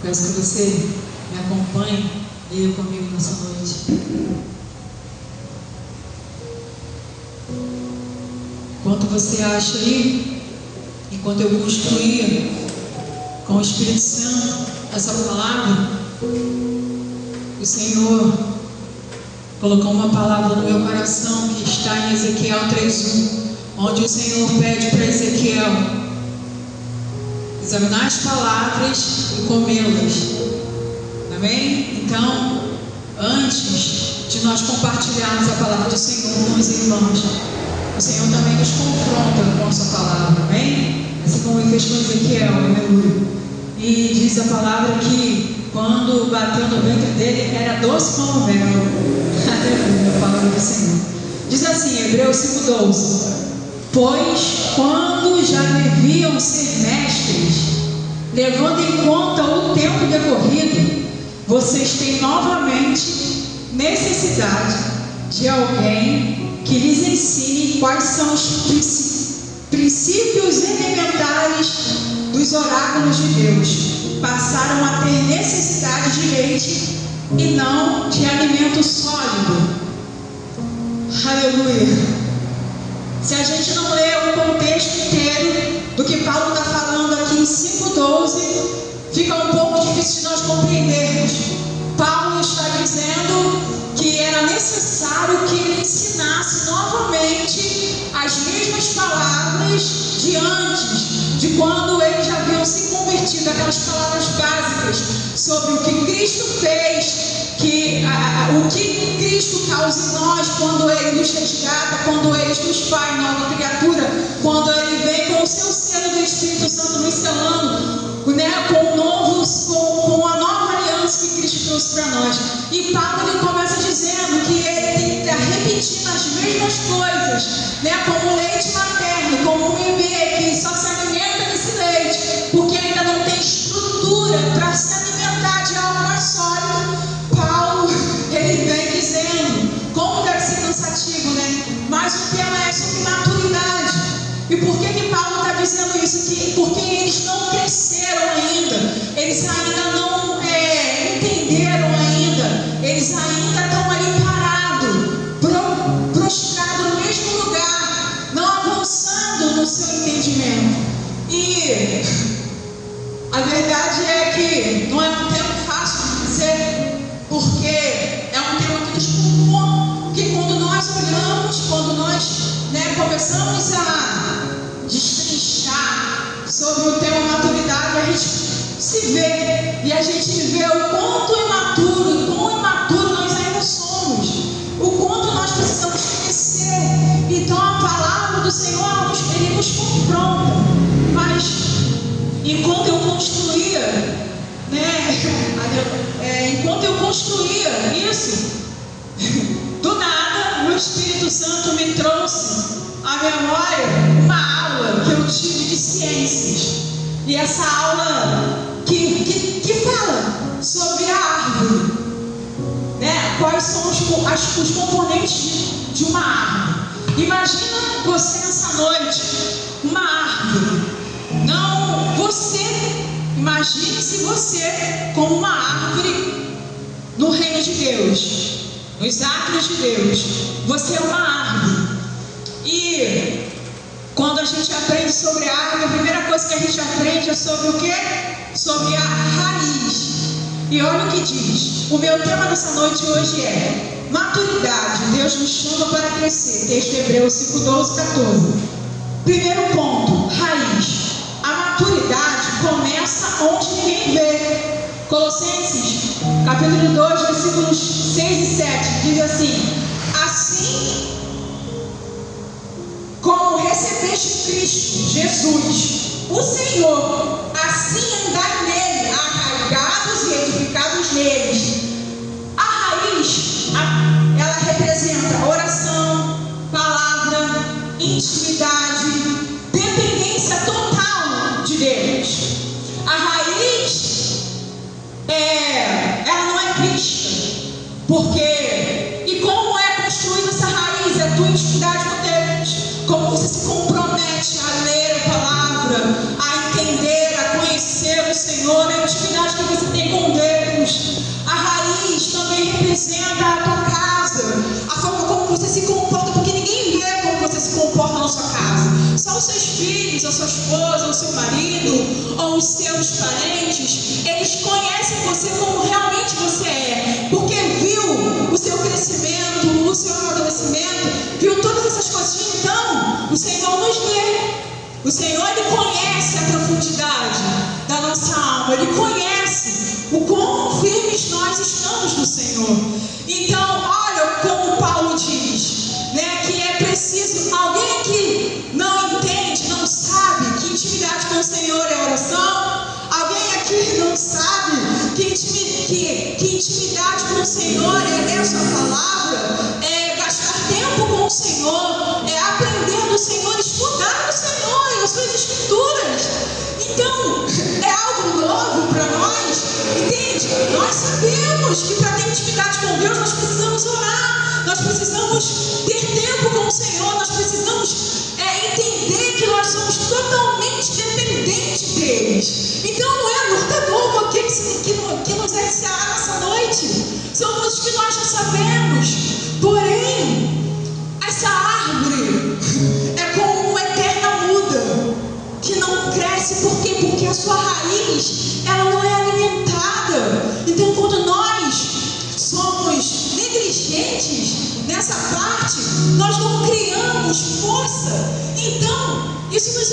Peço que você me acompanhe, leia comigo nessa noite. Enquanto você acha aí, enquanto eu construía com o Espírito Santo essa palavra, o Senhor colocou uma palavra no meu coração que está em Ezequiel 3:1, onde o Senhor pede para Ezequiel examinar as palavras e comê-las. Amém? Então, antes de nós compartilharmos a palavra do Senhor com os irmãos, o Senhor também nos confronta com a sua palavra. Amém? Assim como ele fez com Ezequiel, aleluia. E diz a palavra que quando bateu no ventre dele era doce como mel. Aleluia, a palavra do Senhor. Diz assim, Hebreus 5:12: pois quando já deviam ser mestres, levando em conta o tempo decorrido, vocês têm novamente necessidade de alguém que lhes ensine quais são os princípios elementares dos oráculos de Deus. Passaram a ter necessidade de leite e não de alimento sólido. Aleluia. Se a gente não ler o contexto inteiro do que Paulo está falando aqui em 5:12, fica um pouco difícil de nós compreendermos. Paulo está dizendo que era necessário que ele ensinasse novamente as mesmas palavras de antes, de quando eles já haviam se convertido, aquelas palavras básicas sobre o que Cristo fez, o que Cristo causa em nós quando Ele nos resgata, quando Ele nos faz nova criatura, quando Ele vem com o seu selo do Espírito Santo nos selando, né, com a nova aliança que Cristo trouxe para nós. E Paulo ele começa dizendo que ele tem que estar repetindo as mesmas coisas, né, como o leite materno, como um bebê que só se alimenta desse leite, porque ainda não tem estrutura para se alimentar de algo mais sólido. Paulo, ele vem dizendo como deve ser cansativo, né? Mas o tema é sobre maturidade. E por que Paulo está dizendo isso? Porque eles não cresceram ainda, eles ainda não entenderam ainda, eles ainda estão ali parados, prostrados no mesmo lugar, não avançando no seu entendimento. E a verdade é que não é um tema fácil de dizer, porque é um tema que nos preocupa, porque quando nós olhamos, quando nós começamos a destrinchar sobre o tema maturidade, a gente se vê e a gente vê o quanto imaturo nós ainda somos, o quanto nós precisamos crescer. Então a palavra do Senhor ele nos confronta. Mas enquanto eu construía, enquanto eu construía isso, do nada o Espírito Santo me trouxe à memória uma aula que eu tive de ciências. E essa aula que fala sobre a árvore, né? Quais são os componentes de uma árvore. Imagina você nessa noite, uma árvore. Não, imagine-se você como uma árvore no reino de Deus, nos atos de Deus. Você é uma árvore. E quando a gente aprende sobre a árvore, a primeira coisa que a gente aprende é sobre o quê? Sobre a raiz. E olha o que diz. O meu tema nessa noite hoje é maturidade. Deus nos chama para crescer. Texto Hebreus 5:12-14. Primeiro ponto, raiz. A maturidade começa onde ninguém vê. Colossenses, capítulo 2, versículos 6 e 7, diz assim: assim como recebeste Cristo, Jesus, o Senhor, assim andai nele, arraigados e edificados neles. A raiz, ela representa oração, palavra, intimidade, dependência total de Deus. A raiz, ela não é cristã, porque, e como é construída essa raiz? É a tua intimidade com Deus, como você se compromete a ler a palavra, a entender, a conhecer o Senhor, a intimidade que você tem esposa, ou seu marido, ou os seus parentes, eles conhecem você como realmente você é, porque viu o seu crescimento, o seu amadurecimento, viu todas essas coisas. Então, o Senhor nos vê. O Senhor, Ele conhece a profundidade da nossa alma, Ele conhece o quão firmes nós estamos no Senhor. Então, olha como Paulo diz, né, que é preciso, alguém que não entende, não sabe que intimidade com o Senhor é oração, alguém aqui não sabe que intimidade com o Senhor é ler a sua palavra, é gastar tempo com o Senhor, é aprender do Senhor, estudar o Senhor e as suas escrituras. Então, é algo novo para nós, entende? Nós sabemos que para ter intimidade com Deus nós precisamos orar, nós precisamos ter tempo com o Senhor, nós precisamos entender que nós somos totalmente dependentes deles. Então não é novo aquele que nos é ensinado nessa noite, são coisas que nós já sabemos. Porém, essa árvore é como uma eterna muda, que não cresce. Por quê? Porque a sua raiz, ela não é alimentada. Então, quando nós somos negligentes nessa parte, nós não criamos força. Então, isso nos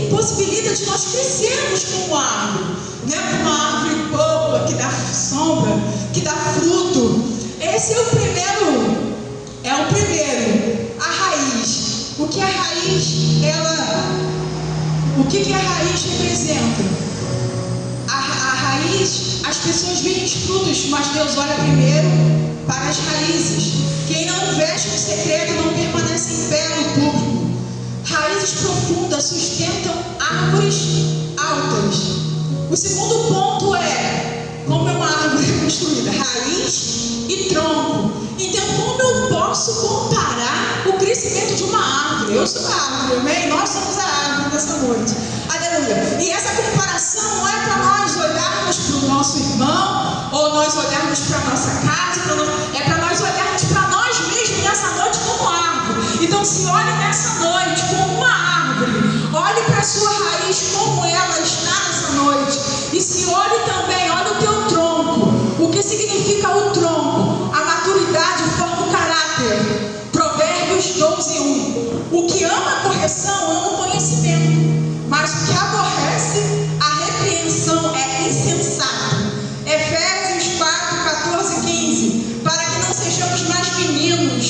impossibilita de nós crescermos como árvore, né? Uma árvore boa, que dá sombra, que dá fruto. Esse é o primeiro, a raiz. O que a raiz representa? A raiz, as pessoas veem os frutos, mas Deus olha primeiro para as raízes. Quem não investe no secreto não permanece em pé no público. Raízes profundas sustentam árvores altas. O segundo ponto é como é uma árvore construída: raiz e tronco. Então, como eu posso comparar o crescimento de uma árvore? Eu sou a árvore, amém? Nós somos a árvore dessa noite. Aleluia. E essa comparação não é para nós olharmos para o nosso irmão, ou nós olharmos para a nossa casa, é para nós olharmos para nós mesmos nessa noite como árvore. Então, se olhe nessa noite como uma árvore, olhe para a sua raiz como ela está nessa noite, e se olhe também, olhe o teu tronco. O que significa o tronco? A maturidade forma o caráter. Provérbios 12:1. O que ama a correção ama o conhecimento, mas o que aborrece a repreensão é insensato. Efésios 4:14-15. Para que não sejamos mais meninos.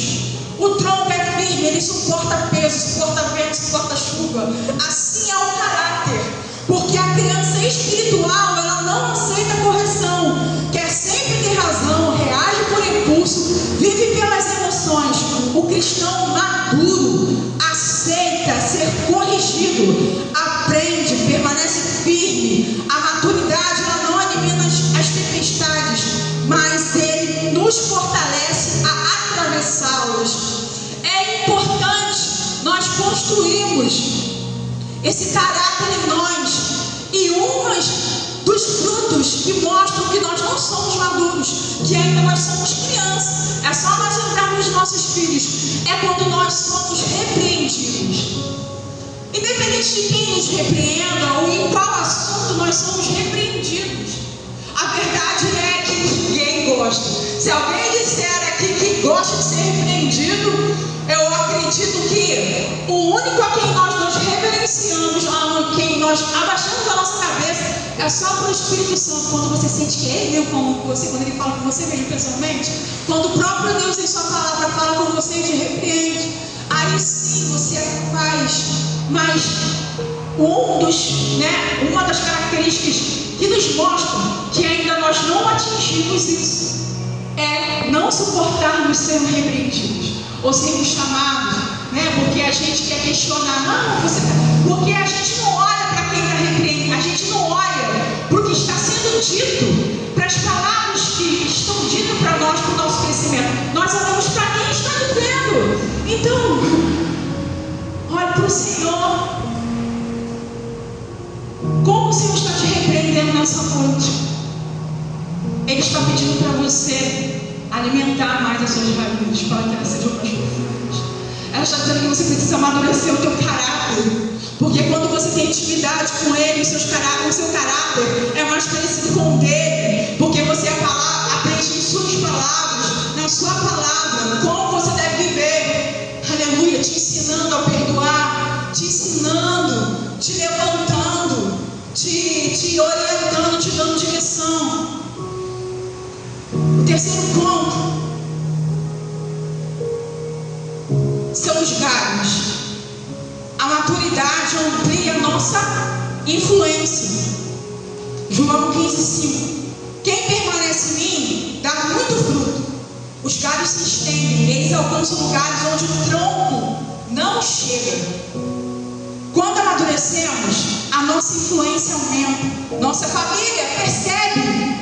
O tronco é firme, ele suporta peso, suporta vento, suporta chuva. Assim é o caráter. Porque a criança espiritual, ela não aceita correção, quer sempre ter razão, reage por impulso, vive pelas emoções. O cristão maduro aceita ser corrigido, aprende, permanece firme. A maturidade, ela não elimina as tempestades, mas ele nos fortalece a atravessá-las. É importante nós construirmos esse caráter em nós, e dos frutos que mostram que nós não somos maduros, que ainda nós somos crianças, é só nós lembrarmos dos nossos filhos, é quando nós somos repreendidos. Independente de quem nos repreenda ou em qual assunto nós somos repreendidos, a verdade é que ninguém gosta. Se alguém disser aqui que gosta de ser repreendido, eu acredito que o único a quem nós nos reverenciamos, a quem nós abaixamos a nossa cabeça, é só para o Espírito Santo. Quando você sente que é Ele mesmo com você, quando Ele fala com você mesmo pessoalmente, quando o próprio Deus em sua palavra fala com você e te repreende, aí sim você faz. Mas uma das características que nos mostram que ainda nós não atingimos isso é não suportarmos sermos repreendidos ou sermos chamados, porque a gente quer questionar, porque a gente não olha para quem está repreendendo, a gente não olha para o que está sendo dito, para as palavras que estão ditas para nós, para o nosso crescimento. Nós olhamos para quem está dizendo. Então, olhe para o Senhor. Como o Senhor está te repreendendo nessa noite? Ele está pedindo para você alimentar mais as suas raízes para que elas sejam mais profundas. Ela está dizendo que você precisa amadurecer o teu caráter. Porque quando você tem intimidade com Ele, o seu caráter é mais parecido com o dele. Porque você aprende em suas palavras, na sua palavra, como você deve viver. Aleluia, te ensinando a perdoar, te ensinando, te levantando, te orientando, te dando direção. O terceiro ponto são os galhos. A maturidade amplia a nossa influência. João 15:5. Quem permanece em mim dá muito fruto. Os galhos se estendem, eles alcançam lugares onde o tronco não chega. Quando amadurecemos, a nossa influência aumenta. Nossa família percebe.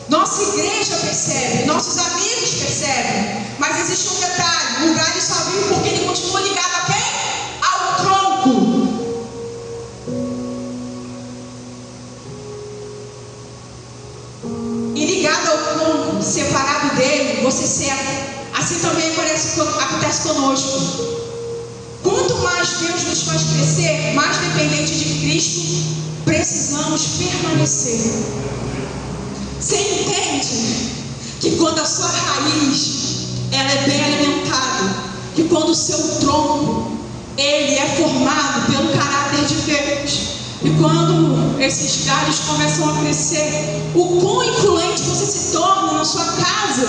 Nossa igreja percebe. Nossos amigos percebem. Mas existe um detalhe: o galho só vive porque ele continua ligado a quem? Ao tronco. E ligado ao tronco, separado dele, você seca. Assim também acontece conosco. Quanto mais Deus nos faz crescer, mais dependente de Cristo precisamos permanecer. Você entende que quando a sua raiz ela é bem alimentada, que quando o seu tronco ele é formado pelo caráter de Deus, e quando esses galhos começam a crescer, o quão influente você se torna na sua casa,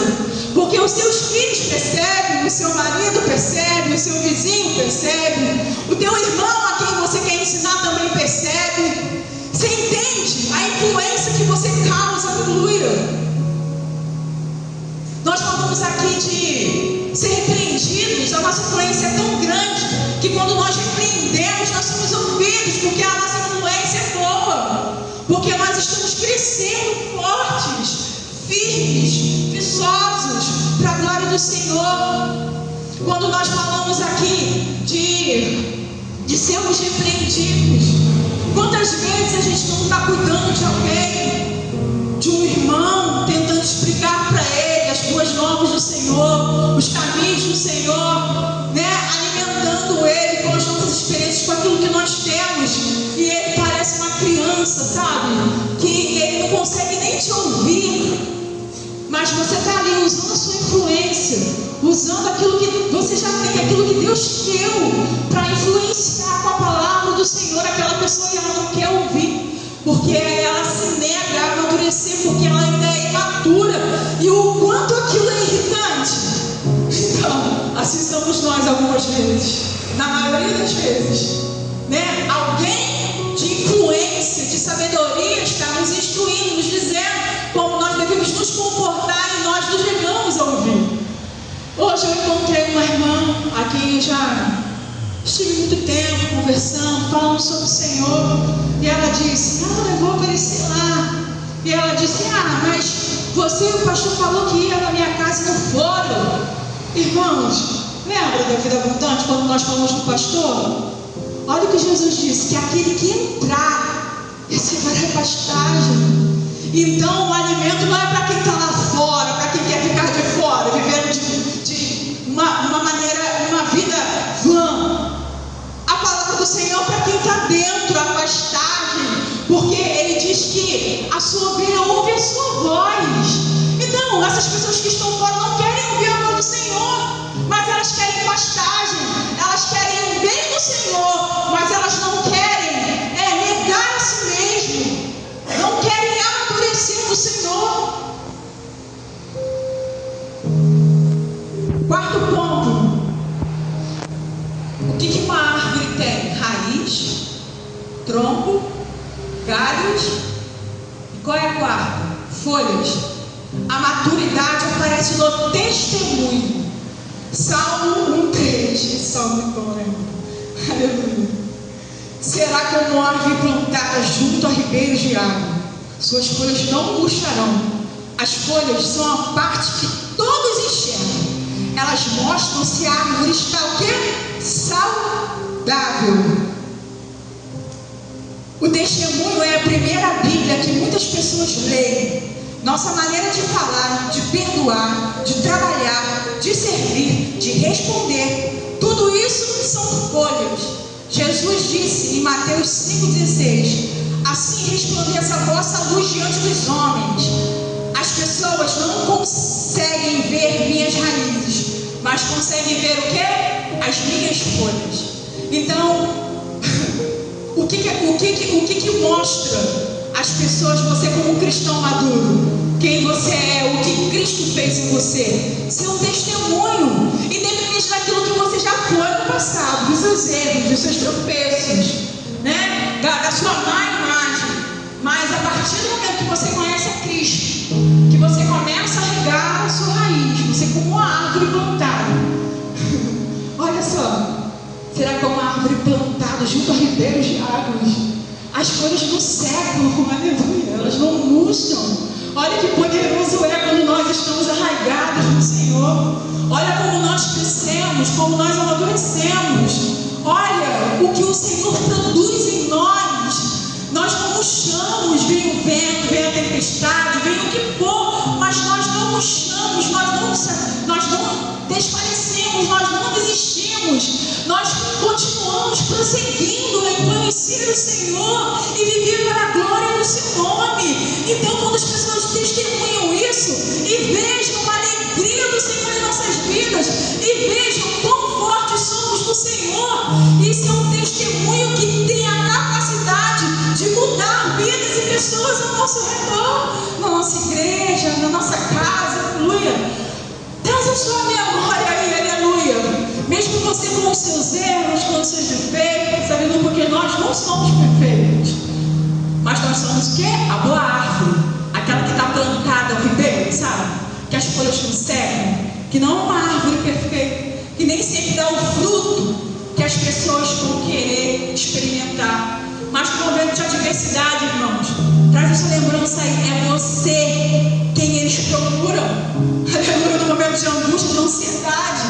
porque os seus filhos percebem, o seu marido percebe, o seu vizinho percebe, o teu irmão a quem você quer ensinar também percebe. Você entende a influência que você causa? Aleluia. Nós falamos aqui de ser repreendidos. A nossa influência é tão grande que quando nós repreendemos, nós somos ouvidos, porque a nossa influência é boa, porque nós estamos crescendo fortes, firmes, viçosos para a glória do Senhor. Quando nós falamos aqui de sermos repreendidos, quantas vezes a gente não está cuidando de alguém, de um irmão, tentando explicar para ele as boas novas do Senhor, os caminhos do Senhor, né? Alimentando ele com as nossas experiências, com aquilo que nós temos, e ele parece uma criança, sabe? Que ele não consegue nem te ouvir, mas você está ali usando a sua influência, usando aquilo que você já tem, aquilo que Deus deu, para influenciar com a palavra do Senhor aquela pessoa, e ela não quer ouvir, porque ela se nega a amadurecer, porque ela ainda é imatura, e o quanto aquilo é irritante. Então, assim somos nós algumas vezes, na maioria das vezes, né? Alguém de influência, de sabedoria está nos instruindo, nos dizendo como nós devemos nos comportar, e nós nos negamos a ouvir. Hoje eu encontrei uma irmã a quem eu já estive muito tempo conversando, falando sobre o Senhor, e ela disse: eu vou aparecer lá. E ela disse: mas você e o pastor falou que ia na minha casa e não foram. Irmãos, lembra da vida abundante quando nós falamos do pastor? Olha o que Jesus disse: que aquele que entrar receberá pastagem. Então o alimento não é para quem está lá fora, para quem quer ficar de fora, vivendo de uma maneira, uma vida vã. A palavra do Senhor é para quem está dentro, a pastagem, porque Ele diz que a sua ovelha ouve a sua voz. Então, essas pessoas que estão fora não querem ouvir a voz do Senhor, mas elas querem pastagem, elas querem o bem do Senhor, mas elas não querem negar a si mesmo, não querem amadurecer no Senhor. Quarto ponto: o que uma árvore tem? Raiz, tronco, galhos, e qual é a quarta? Folhas. A maturidade aparece no testemunho. Salmo 1:3. Salmo bom, né? Aleluia. Será como uma árvore plantada junto a ribeiros de água. Suas folhas não murcharão. As folhas são a parte que todos enxergam. Elas mostram se a árvore está o quê? Saudável. O testemunho é a primeira Bíblia que muitas pessoas leem. Nossa maneira de falar, de perdoar, de trabalhar, de servir, de responder, tudo isso são folhas. Jesus disse em Mateus 5,16: assim resplandeça a vossa luz diante dos homens. As pessoas não conseguem ver minhas raízes, mas conseguem ver o quê? As minhas folhas. Então, o que mostra as pessoas, você como um cristão maduro? Quem você é, o que Cristo fez em você? Seu testemunho, independente daquilo que você já foi no passado, dos seus erros, dos seus tropeços, né? Da sua má imagem. Mas a partir do momento que você conhece a Cristo, que você começa a regar a sua raiz, você como uma árvore plantada. Olha só, será como uma árvore plantada junto a ribeiros de águas? As folhas não secam, aleluia, elas não murcham. Olha que poderoso é quando nós estamos arraigados no Senhor. Olha como nós crescemos, como nós amadurecemos. Olha o que o Senhor produz em nós. Nós não murchamos, vem o vento, vem a tempestade, vem o que for, mas nós não murchamos, nós não desfalecemos, nós não desistimos, nós continuamos prosseguindo em conhecer o Senhor e viver para a glória do seu nome. Então, quando as pessoas testemunham isso e vejam a alegria do Senhor em nossas vidas e vejam quão fortes somos no Senhor, isso é um testemunho que tem a capacidade de mudar vidas e pessoas ao nosso redor, na nossa igreja, na nossa casa, aleluia. Traz a sua memória aí, aleluia. Mesmo você com os seus erros, com os seus defeitos, aleluia, porque nós não somos perfeitos, mas nós somos o quê? A boa árvore, aquela que está plantada ao ribeiro, sabe? Que as folhas não secam, que não é uma árvore perfeita, que nem sempre dá o fruto que as pessoas vão querer experimentar. Mas no momento de adversidade, irmãos, traz essa lembrança aí, é você quem eles procuram. Aleluia, no momento de angústia, de ansiedade,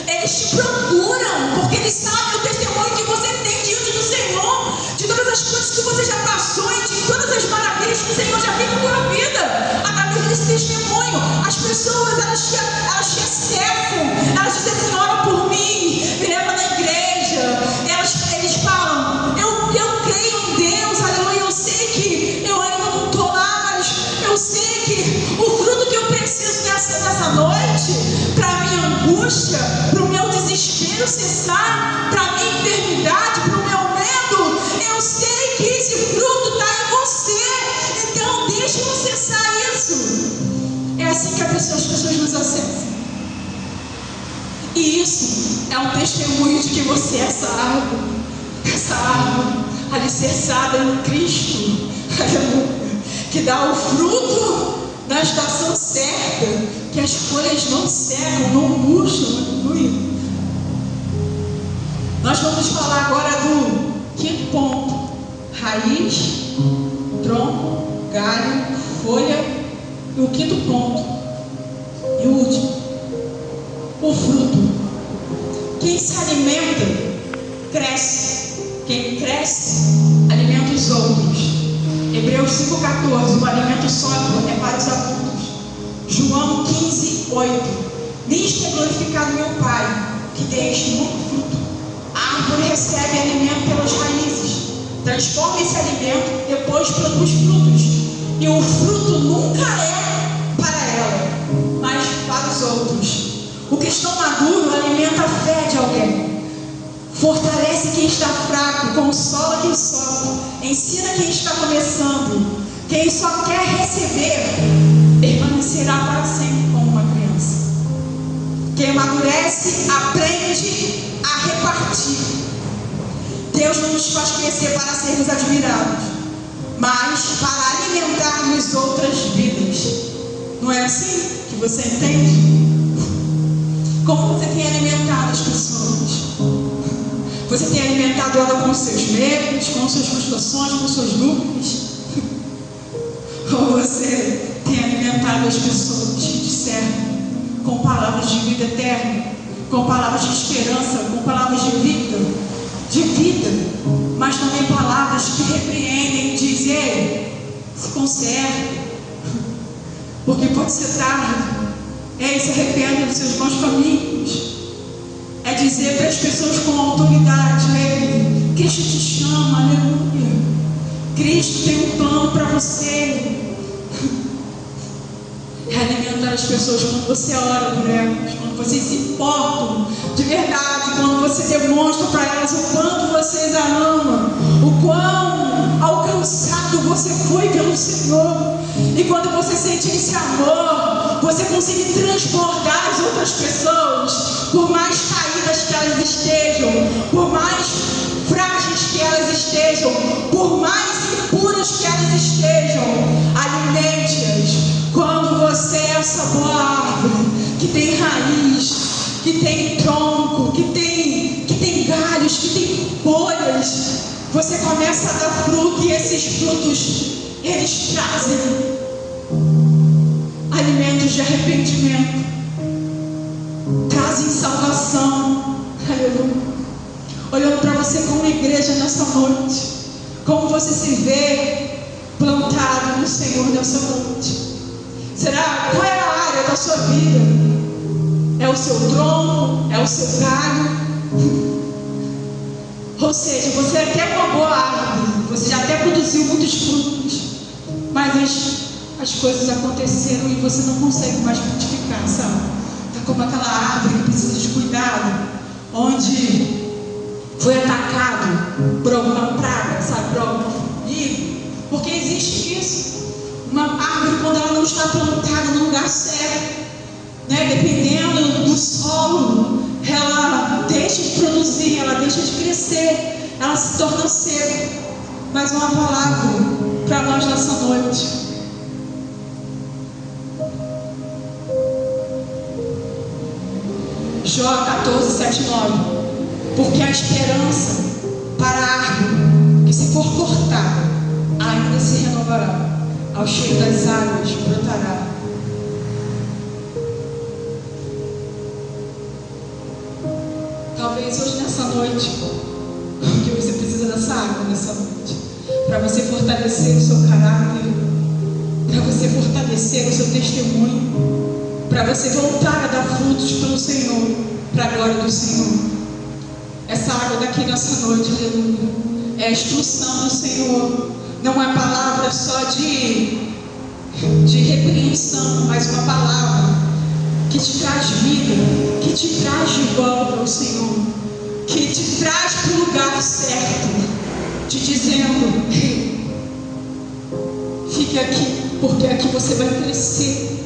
eles te procuram, porque eles sabem o testemunho que você tem diante do Senhor, de todas as coisas que você já passou e de todas as maravilhas que o Senhor já fez na sua vida, através desse testemunho. As pessoas, elas te acessam, elas dizem assim: ora por mim, me leva na igreja. Eles falam: eu creio em Deus, aleluia, eu sei que eu ainda não estou lá, mas eu sei que o fruto que eu preciso nessa noite, para a minha angústia, para o meu desespero cessar, para a minha enfermidade, para o meu medo, eu sei que esse fruto está em você. Então deixa eu acessar isso. É assim que as pessoas nos acessam. E isso é um testemunho de que você é essa árvore alicerçada em Cristo, que dá o fruto na estação certa, que as folhas não secam, não murcham, aleluia. Nós vamos falar agora do quinto ponto: raiz, tronco, galho, folha. E o quinto ponto, e o último, o fruto. Quem se alimenta, cresce. Quem cresce, alimenta os outros. Hebreus 5,14, o alimento sólido é para os adultos. João 15,8, nisto é glorificado meu Pai, que deixe muito fruto. A árvore recebe alimento pelas raízes, transforma esse alimento, depois produz frutos. E o fruto nunca é para ela, mas para os outros. O cristão maduro alimenta a fé de alguém, fortalece quem está fraco, consola quem sofre, ensina quem está começando. Quem só quer receber, permanecerá para sempre como uma criança. Quem amadurece, aprende a repartir. Deus não nos faz crescer para sermos admirados, mas para alimentarmos outras vidas. Não é assim que você entende? Como você tem alimentado as pessoas? Você tem alimentado ela com os seus medos, com as suas frustrações, com as suas dúvidas? Ou você tem alimentado as pessoas que te servem com palavras de vida eterna, com palavras de esperança, com palavras de vida, mas também palavras que repreendem e dizem: ei, se conserve, porque pode ser tarde. Ei, se arrependa dos seus maus caminhos. É dizer para as pessoas com autoridade: ei, Cristo te chama, aleluia. Cristo tem um plano para você. É alimentar as pessoas quando você ora por elas, quando vocês se importam de verdade, quando você demonstra para elas o quanto vocês a amam, o quão alcançado você foi pelo Senhor. E quando você sente esse amor, você consegue transbordar as outras pessoas, por mais caídas que elas estejam, por mais frágeis que elas estejam, por mais impuras que elas estejam, alimente-as. Quando você é essa boa árvore, que tem raiz, que tem tronco, que tem galhos, que tem folhas, você começa a dar fruto, e esses frutos, eles trazem alimentos de arrependimento, trazem salvação. Aleluia. Olhando para você como igreja nessa noite, como você se vê plantado no Senhor nessa noite. Será? Qual é a área da sua vida? É o seu tronco? É o seu galho? Ou seja, você é até uma boa árvore, você já até produziu muitos frutos, mas as coisas aconteceram e você não consegue mais frutificar, sabe? Está como aquela árvore que precisa de cuidado, onde foi atacado por alguma praga, sabe? Por alguma formiga, porque existe isso. Uma árvore, quando ela não está plantada no lugar certo, né, dependendo do solo, ela deixa de produzir, ela deixa de crescer, ela se torna seca. Mais uma palavra para nós nessa noite. Jó 14, 7, 9. Porque a esperança para a árvore que, se for cortada, ainda se renovará. Ao cheiro das águas brotará. Talvez hoje nessa noite, que você precisa dessa água nessa noite, para você fortalecer o seu caráter, para você fortalecer o seu testemunho, para você voltar a dar frutos pelo Senhor, para a glória do Senhor. Essa água daqui nessa noite, aleluia, é a instrução do Senhor. Não é palavra só de repreensão, mas uma palavra que te traz vida, que te traz de volta ao Senhor, que te traz para o lugar certo, te dizendo: fique aqui, porque aqui você vai crescer,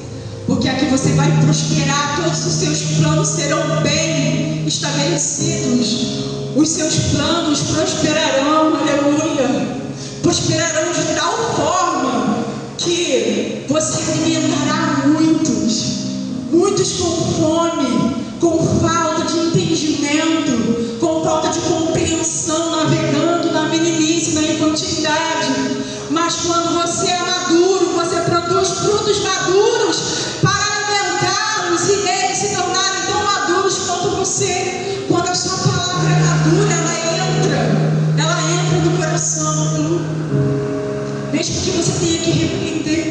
porque aqui você vai prosperar, todos os seus planos serão bem estabelecidos, os seus planos prosperarão, aleluia. Prosperarão de tal forma que você alimentará muitos com fome, com falta de entendimento, com falta de compreensão, navegando na meninice, na infantilidade. Mas quando você é maduro, você produz frutos maduros para alimentá-los e eles se tornarem tão maduros quanto você. Quando a sua palavra é madura, ela entra no coração, mesmo que você tenha que repreender,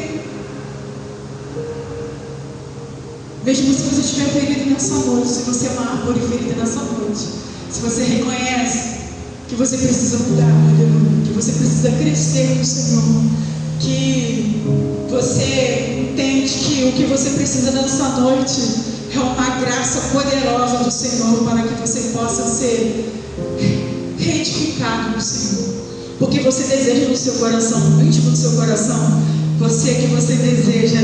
mesmo se você estiver ferido nessa noite, se você é uma árvore ferida nessa noite, se você reconhece que você precisa mudar, que você precisa crescer no Senhor, que você entende que o que você precisa nessa noite é uma graça poderosa do Senhor para que você possa ser retificado no Senhor, porque você deseja no seu coração, no íntimo do seu coração, você deseja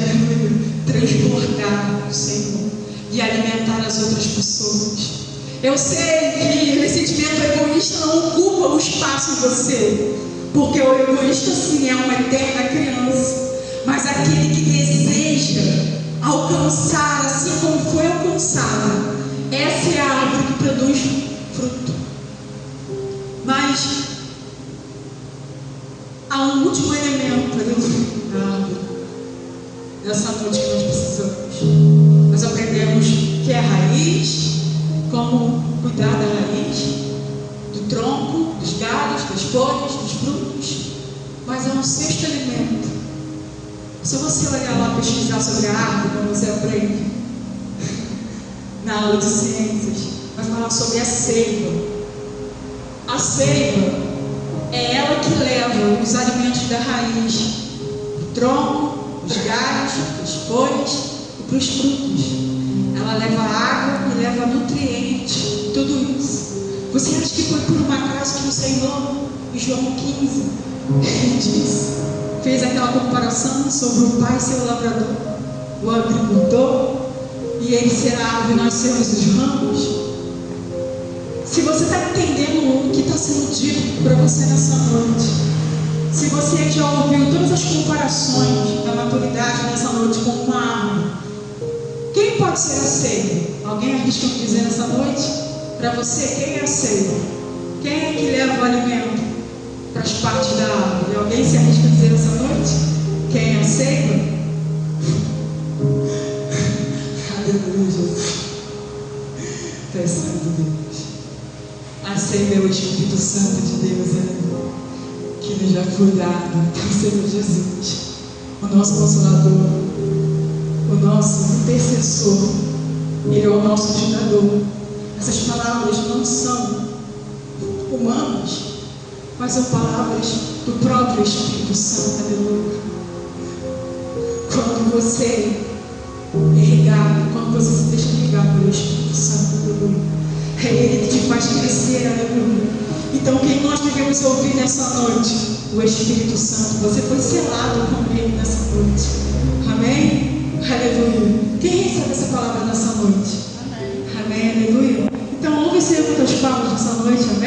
transbordar o Senhor e alimentar as outras pessoas. Eu sei que o sentimento egoísta não ocupa o espaço em você, porque o egoísta sim é uma eterna criança, mas aquele que deseja alcançar assim como foi alcançada, essa é a árvore que produz fruto. Mas há um último elemento na árvore, nessa noite que nós precisamos. Nós aprendemos que é a raiz, como cuidar da raiz, do tronco, dos galhos, das folhas, dos frutos. Mas há um sexto elemento. Se você olhar lá, pesquisar sobre a árvore, como você aprende na aula de ciências, vai falar sobre a seiva. A A seiva é ela que leva os alimentos da raiz, o tronco, os galhos, as folhas e para os frutos. Ela leva água e leva nutriente, tudo isso. Você acha que foi por um acaso que o Senhor, em João 15, ele disse, fez aquela comparação sobre o pai ser o lavrador, o agricultor, e ele ser a árvore e nós sermos os ramos? Se você está entendendo o que está sendo dito para você nessa noite, se você já ouviu todas as comparações da maturidade nessa noite com uma árvore, quem pode ser a seiva? Alguém arrisca me dizer nessa noite? Para você, quem é a seiva? Quem é que leva o alimento para as partes da árvore? Alguém se arrisca a dizer nessa noite? Quem é a seiva? Aleluia, Jesus. Tu és santo, Deus. A seiva é o Espírito Santo de Deus, que nos já foi dado pelo Senhor Jesus, o nosso Consolador, o nosso intercessor. Ele é o nosso ajudador. Essas palavras não são humanas, mas são palavras do próprio Espírito Santo. Aleluia. Quando você é regado, quando você se deixa regar pelo Espírito Santo, aleluia, ele te faz crescer, aleluia. Então quem nós devemos ouvir nessa noite? O Espírito Santo. Você foi selado com ele nessa noite. Amém? Aleluia. Quem recebe essa palavra nessa noite? Amém. Amém, aleluia. Então ouve o Senhor com teus palmas nessa noite, amém?